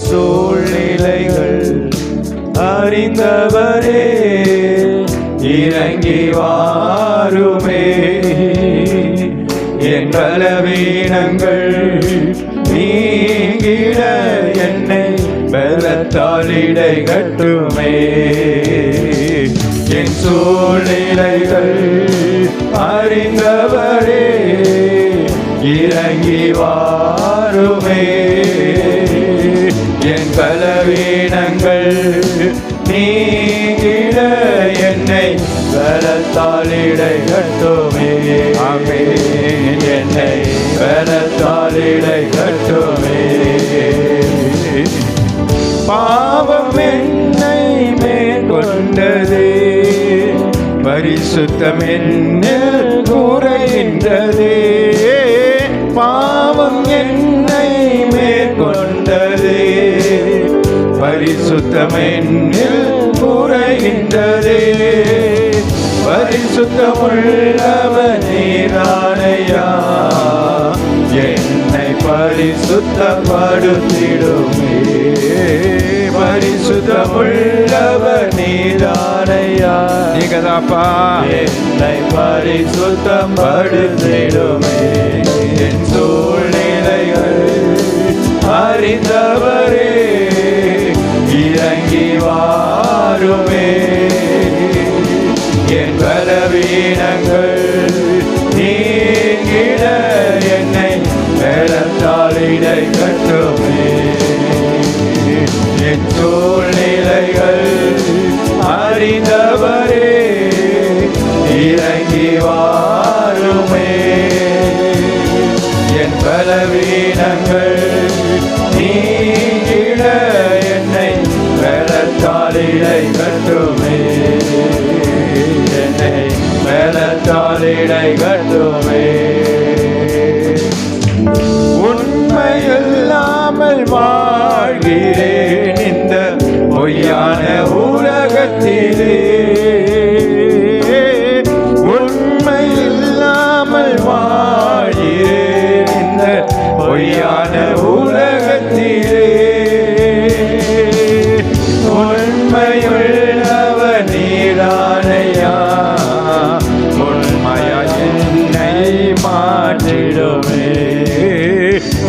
சூழ்நிலைகள் அறிந்தவரே இறங்கி வாருமே. என் பலவீனங்கள் நீங்கிட என்னை பலத்தால் இடை கட்டுமே. என் சூழ்நிலைகள் அறிந்தவரே இறங்கி வாருமே. என் பலவீனங்கள் நீங்கிட என்னை பலத்தால் இடை கட்டுமே. ஆமென். என்னை பலத்தால் இடை கட்டுமே. பாவம் என்னை மேற்கொண்டதே, பரிசுத்தம் என்னில் குறைகின்றதே. பாவம் என்னை மேற்கொண்டதே, பரிசுத்தம் என்னில் குறைகின்றதே. பரிசுத்தமுள்ளவர் நீரானையா, என்னை பரிசுத்தப்படுத்திடுமே. பரிசுத்தமுள்ளவர் நீரானையா, நீங்கதாப்பா, என்னை பரிசுத்தப்படுத்திடுமே. என் சூழ்நிலைகள் அறிந்தவரே இறங்கி வாருமே. என் பலவீனங்கள் நீங்கிட என்னை பலத்தால் இடை கட்டுமே. என் சூழ்நிலைகள் அறிந்தவரே இறங்கி வாருமே. என் பலவீனங்கள் நீங்கிட என்னை பலத்தால் இடை கட்டுமே. என்னை பலத்தால் இடை கட்டுமே. உண்மையில்லாமல் வாழ்கிறேன் இந்த பொய்யான உலகத்திலே. உண்மையில்லாமல் வாழ்கிறேன் இந்த பொய்யான உலகத்திலே. உண்மையுள்ளவர் நீரானையா, உண்மையா என்னை மாற்றிடுமே.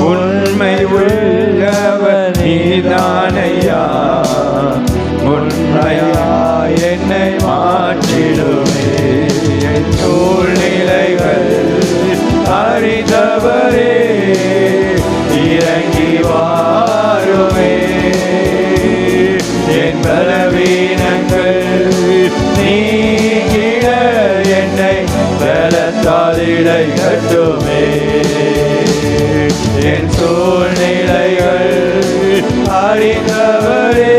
உண்மை உள்ளவர் நீதானையா, உண்மையா என்னை மாற்றிடுமே. என் சூழ்நிலைகள் அறிந்தவரே இறங்கி வாருமே. என் பலவீனங்கள் நீங்கிட என்னை பலத்தால் இடை கட்டுமே. என் சூழ்நிலைகள் அறிந்தவரே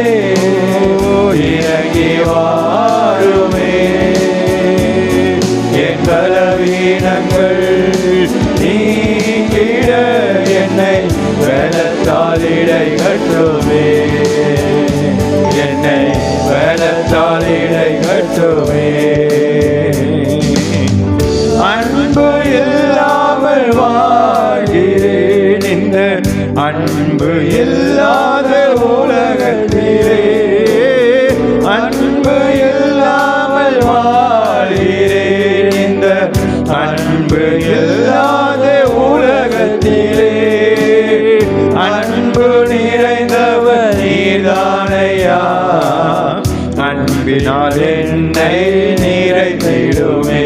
இறங்கி வாருமே. என் பலவீனங்கள் நீங்கிட என்னை பலத்தால் இடை கட்டுமே. என்னை பலத்தால் இடை கட்டுமே. அன்பு இல்லாமல் வாழ்கிறேன் இந்த அன்பு இல்லாத உலகத்திலே. அன்பு இல்லாமல் வாழ்கிறேன் இந்த அன்பு இல்லாத உலகத்திலே. அன்பு நிறைந்தவர் நீதானையா, அன்பினால் என்னை நிறைந்திடுமே.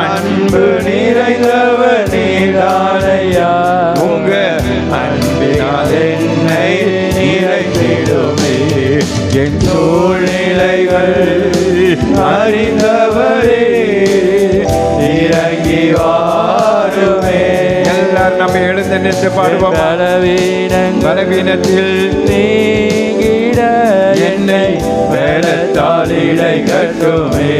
அன்பு நிறைந்தவர் நீதானையா, உங்க அன்பினால் என்னை நிறைந்திடுமே. என் சூழ்நிலைகள் அறிந்தவரே இறங்கி வாருமே. எல்லாரும் நம்ம எழுந்து நின்று பாடுவோம். பலவீனத்தில் நீங்கிட என்னை பலத்தால் இடை கட்டுமே.